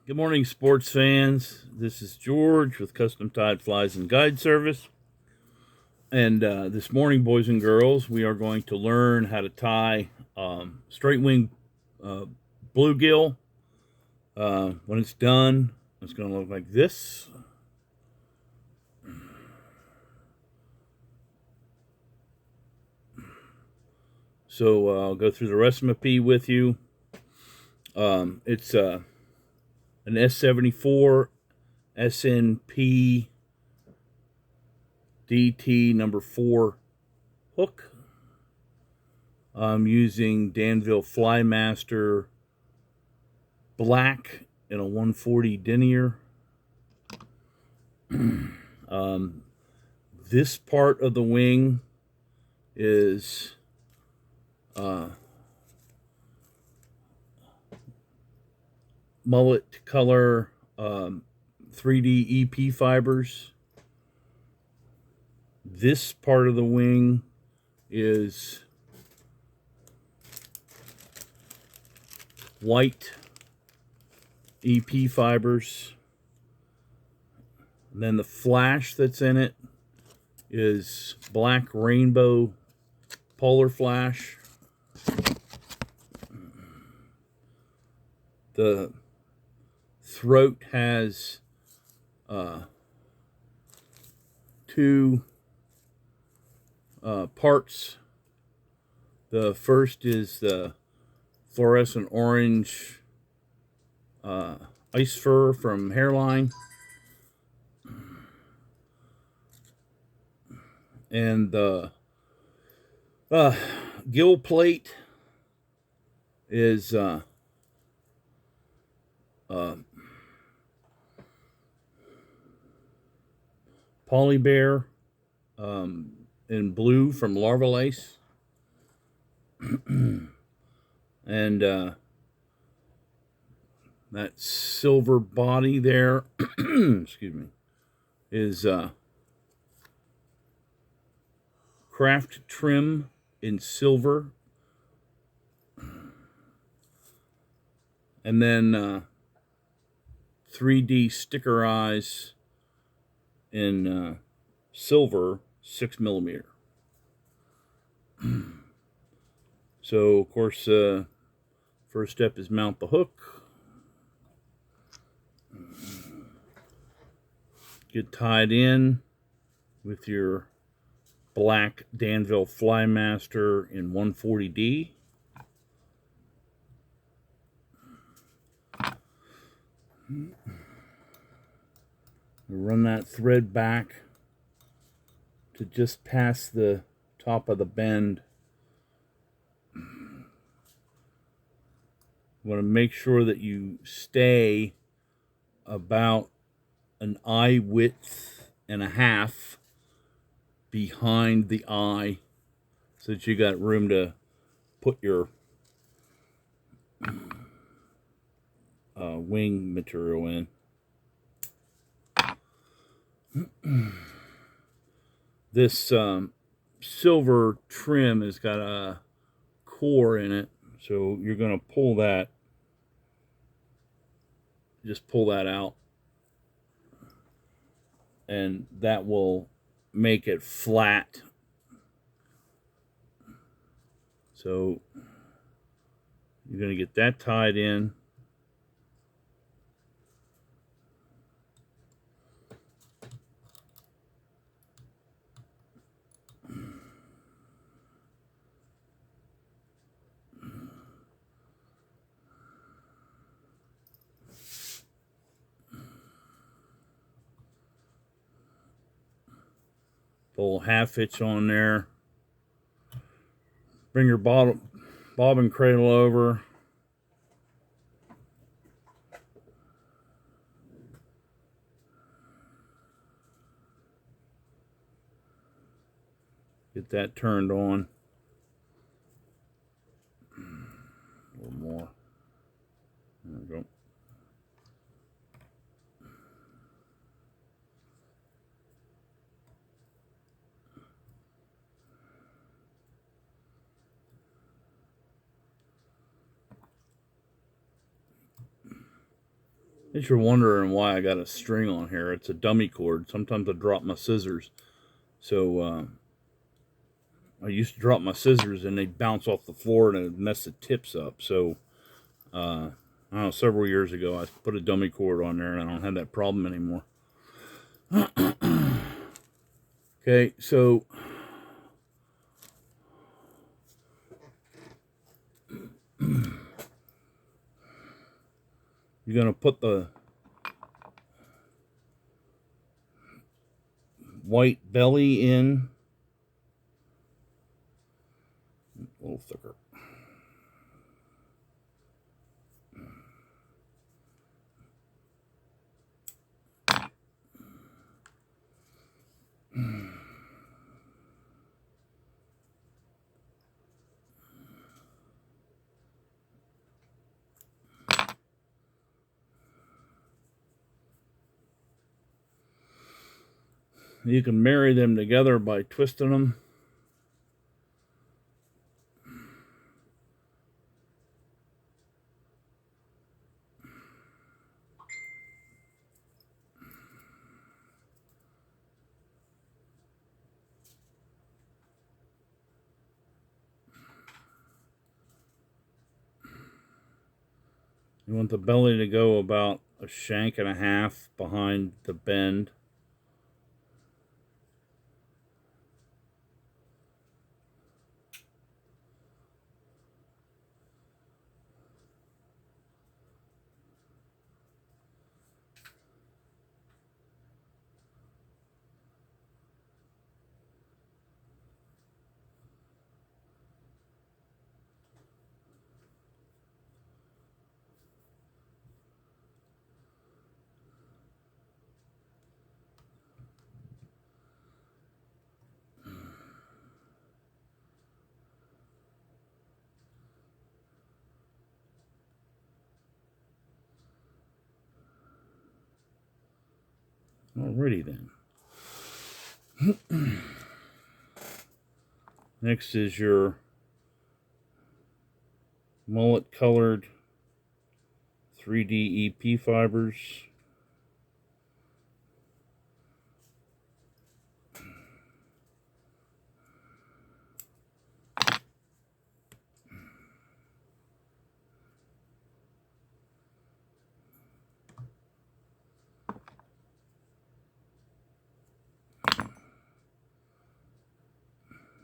Good morning, sports fans. This is George with Custom Tied Flies and Guide Service. And this morning, boys and girls, we are going to learn how to tie straight wing bluegill. When it's done, it's going to look like this. So I'll go through the recipe with you. It's an S74-SNP-DT number 4 hook. I'm using Danville Flymaster black in a 140 denier. This part of the wing is mullet color 3D EP fibers. This part of the wing is white EP fibers. And then the flash that's in it is black rainbow Polarflash. The throat has two parts. The first is the fluorescent orange ice fur from Hareline, and the gill plate is Polybear in blue from Larva lace. And that silver body there, excuse me, is craft trim in silver. And then 3D sticker eyes in silver 6mm. So, of course, first step is mount the hook. Get tied in with your black Danville Flymaster in 140D. Run that thread back to just past the top of the bend. You want to make sure that you stay about an eye width and a half behind the eye so that you got room to put your wing material in. This silver trim has got a core in it, so you're going to pull that, just pull that out, and that will make it flat. So you're going to get that tied in. Pull a half hitch on there. Bring your bobbin cradle over. Get that turned on. A little more. There we go. If you're wondering why I got a string on here, it's a dummy cord. Sometimes I drop my scissors. So I used to drop my scissors and they'd bounce off the floor and it'd mess the tips up. So I don't know, several years ago I put a dummy cord on there and I don't have that problem anymore. Okay, so you're going to put the white belly in, a little thicker. You can marry them together by twisting them. You want the belly to go about a shank and a half behind the bend. Alrighty then. Next is your mullet colored 3D EP fibers.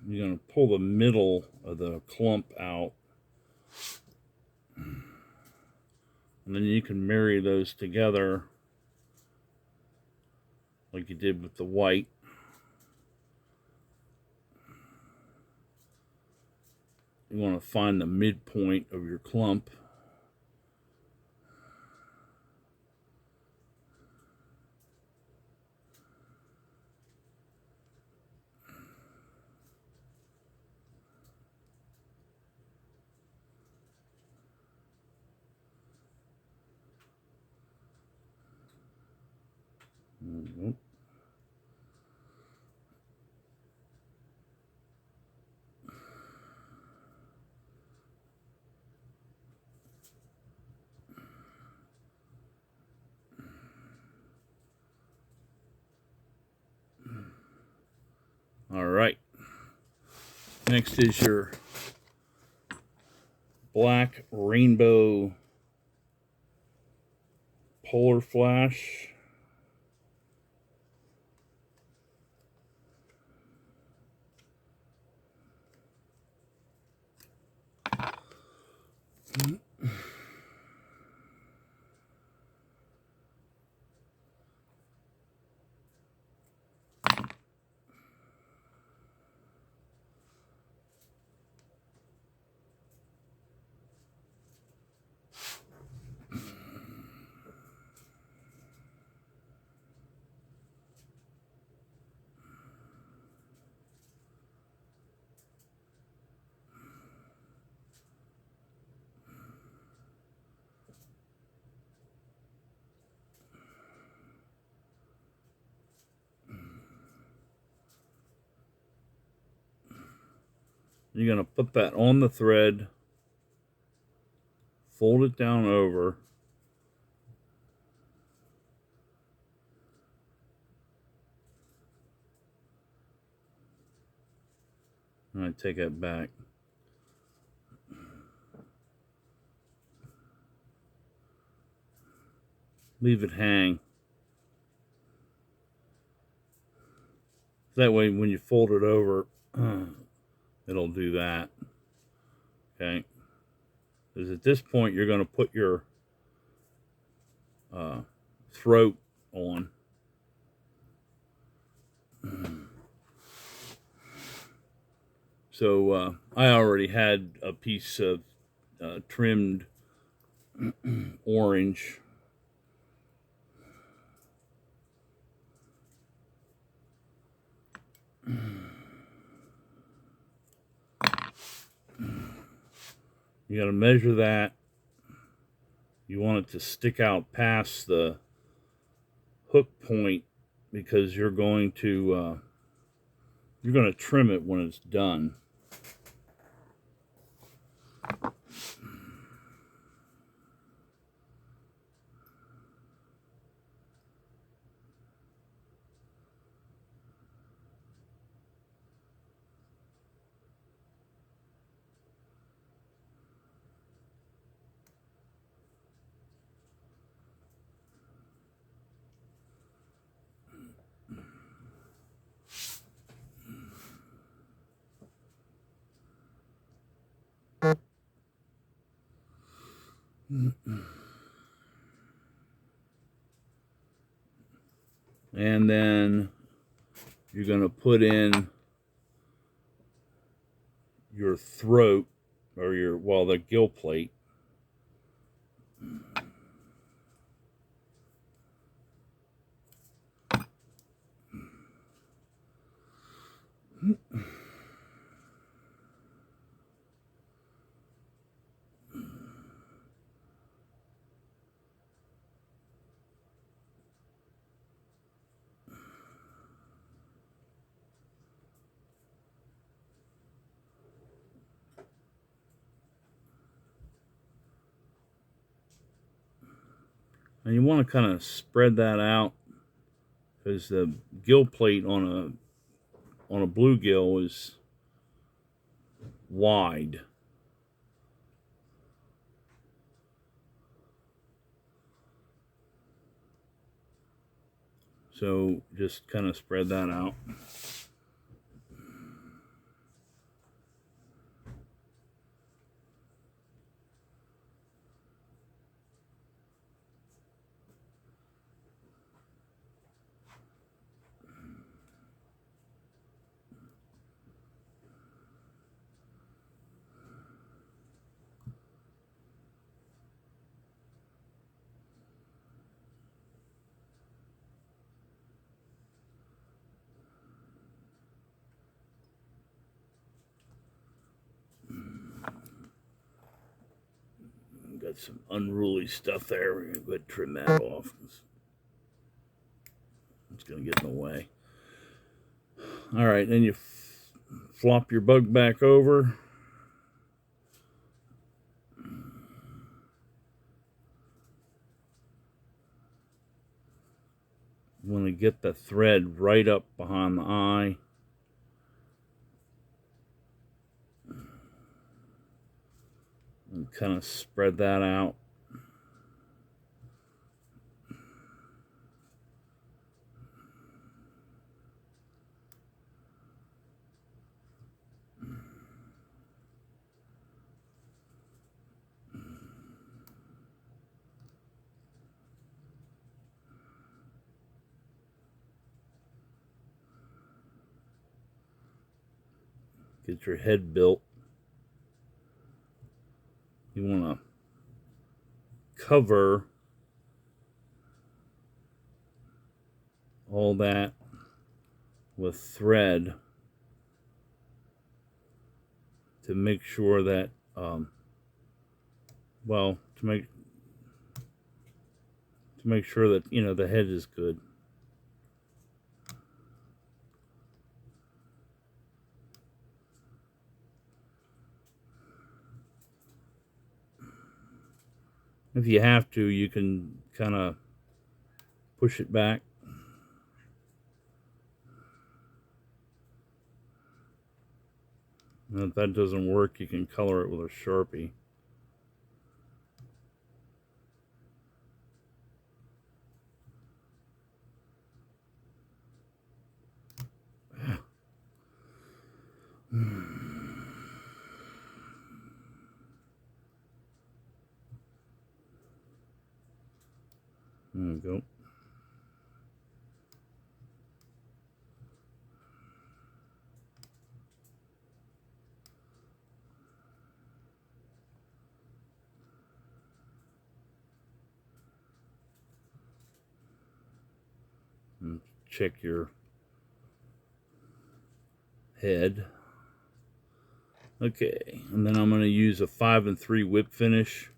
You're going to pull the middle of the clump out. And then you can marry those together like you did with the white. You want to find the midpoint of your clump. All right. Next is your black rainbow Polarflash. You're going to put that on the thread, fold it down over, I take that back. Leave it hang. That way when you fold it over, it'll do that. Okay. Because at this point you're going to put your throat on. So I already had a piece of trimmed orange. You got to measure that. You want it to stick out past the hook point because you're going to trim it when it's done. And then you're going to put in your throat or the gill plate. And you want to kind of spread that out because the gill plate on a bluegill is wide. So just kind of spread that out. Got some unruly stuff there. We're going to go ahead and trim that off. It's going to get in the way. All right, then you flop your bug back over. You want to get the thread right up behind the eye. And kind of spread that out. Get your head built. You want to cover all that with thread to make sure that, to make sure that, you know, the head is good. If you have to, you can kind of push it back. And if that doesn't work, you can color it with a Sharpie. There we go. And check your head. Okay, and then I'm going to use a 5 3 whip finish.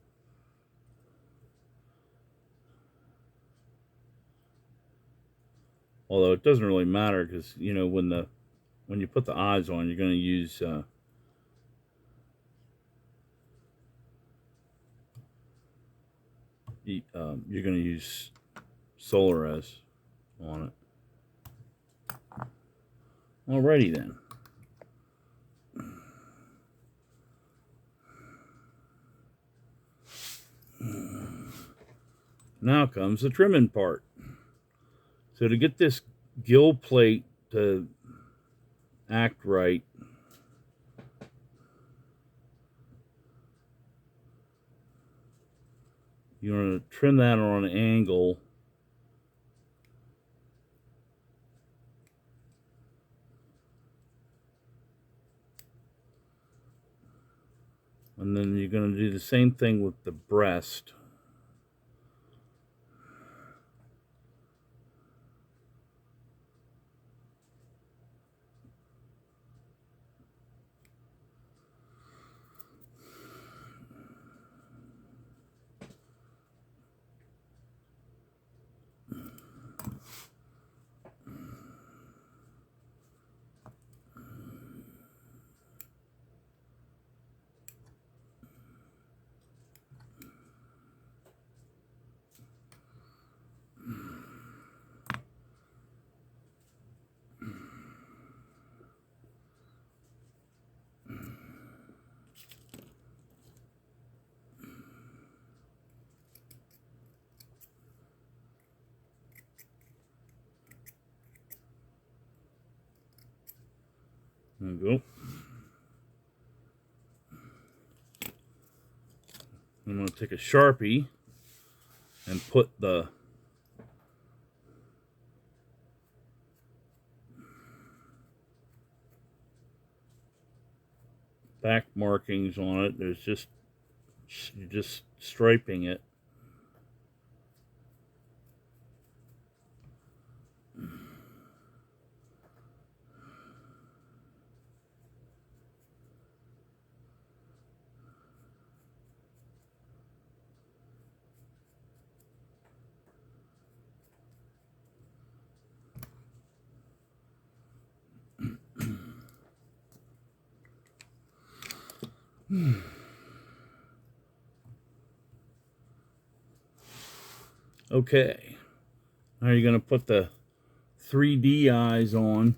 Although it doesn't really matter, because you know when you put the eyes on, you're going to use you're going to use Solaris on it. Alrighty then. Now comes the trimming part. So to get this gill plate to act right, you want to trim that on an angle. And then you're going to do the same thing with the breast. There we go. I'm going to take a Sharpie and put the back markings on it. There's just, you're just striping it. Okay, now you're going to put the 3D eyes on.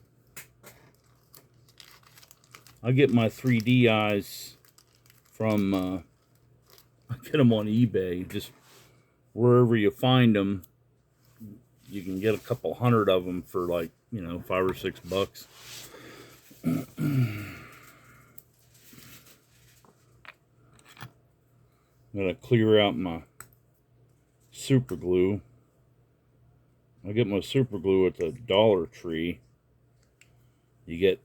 I get my 3D eyes from, I get them on eBay. Just wherever you find them, you can get a couple hundred of them for like, you know, $5 or $6. I'm going to clear out my super glue. I get my super glue at the Dollar Tree. You get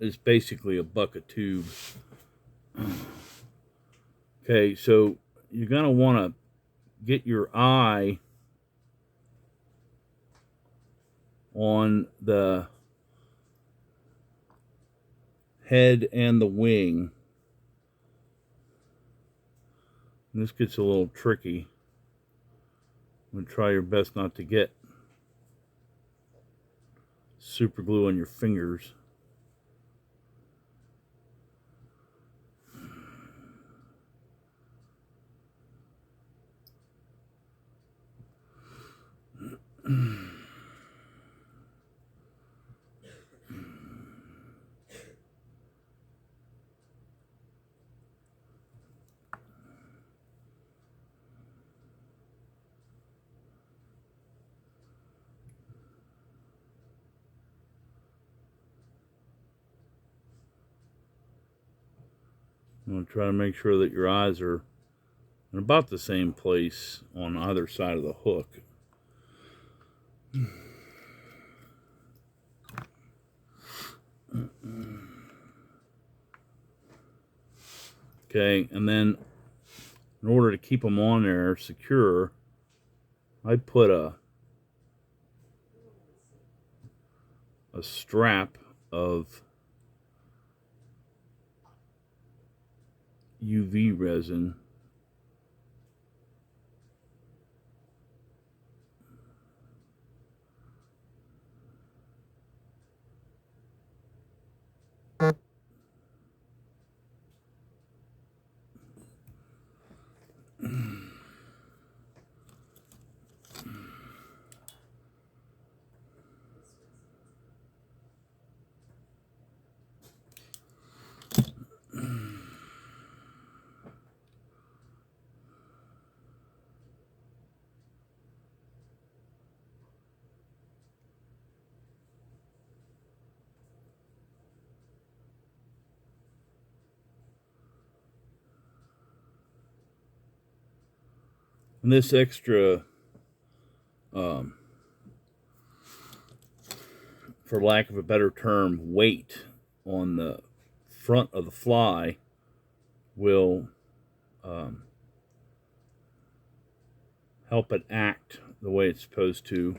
it's basically a bucket tube. Okay, so you're gonna want to get your eye on the head and the wing. And this gets a little tricky. I'm gonna try your best not to get super glue on your fingers. I'm going to try to make sure that your eyes are in about the same place on either side of the hook. Okay, and then in order to keep them on there secure, I put a strap of UV resin . And this extra, for lack of a better term, weight on the front of the fly will help it act the way it's supposed to.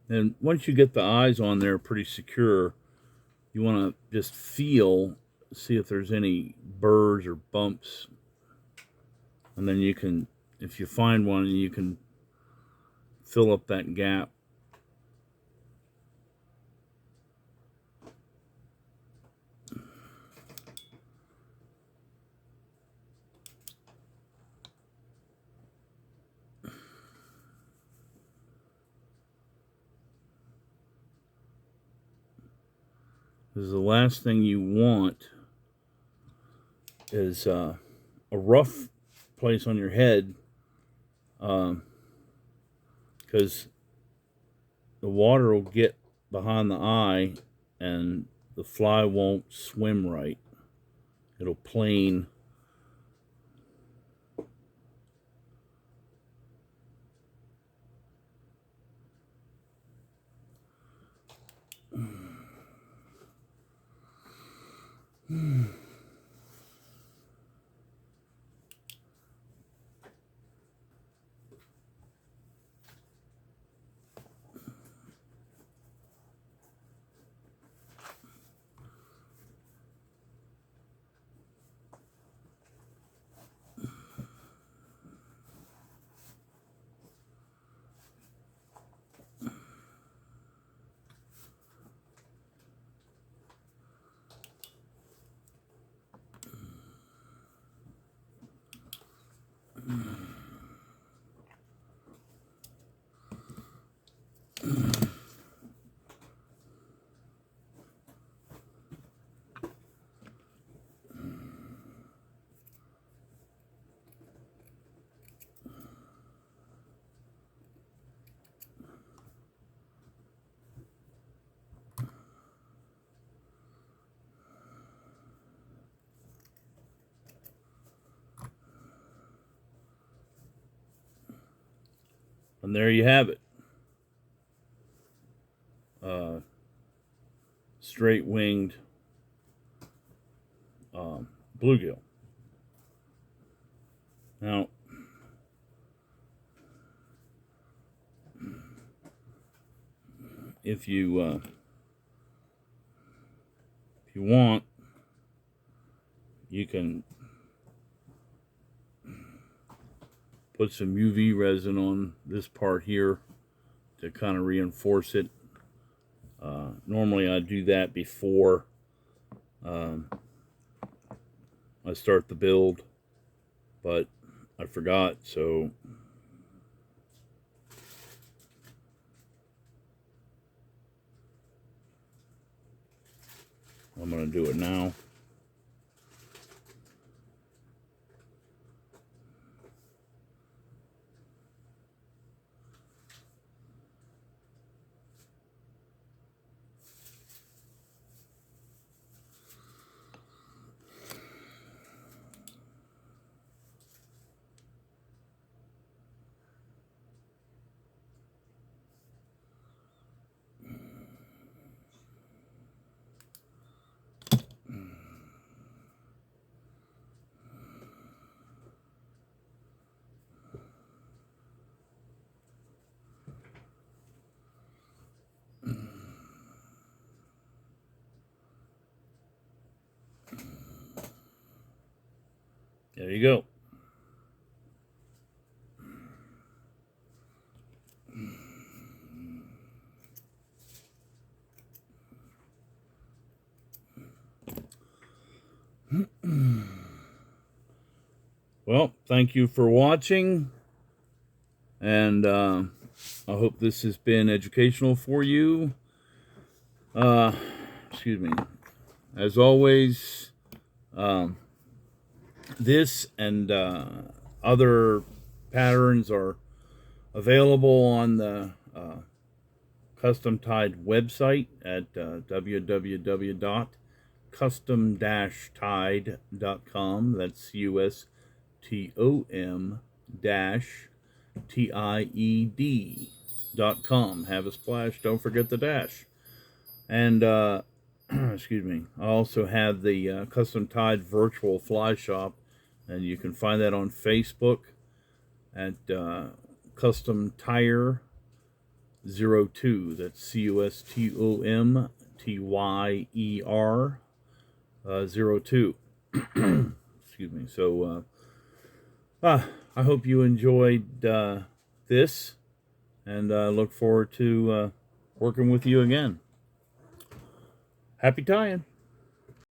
And once you get the eyes on there pretty secure, you want to just feel, see if there's any burrs or bumps. And then you can, if you find one, you can fill up that gap. Because the last thing you want is a rough place on your head, because the water will get behind the eye and the fly won't swim right. It'll plane. And there you have it. Straight-winged bluegill. Now, if you want, you can put some UV resin on this part here to kind of reinforce it. Normally I do that before I start the build, but I forgot, so I'm going to do it now. There you go. Well, thank you for watching, and I hope this has been educational for you. Excuse me. As always, this and other patterns are available on the Custom Tide website at www.custom-tide.com. That's custom-tied.com. Have a splash. Don't forget the dash. And excuse me. I also have the Custom Tide virtual fly shop, and you can find that on Facebook at Custom Tire 02. That's CUSTOMTYER 02. Excuse me. So I hope you enjoyed this, and look forward to working with you again. Happy tying.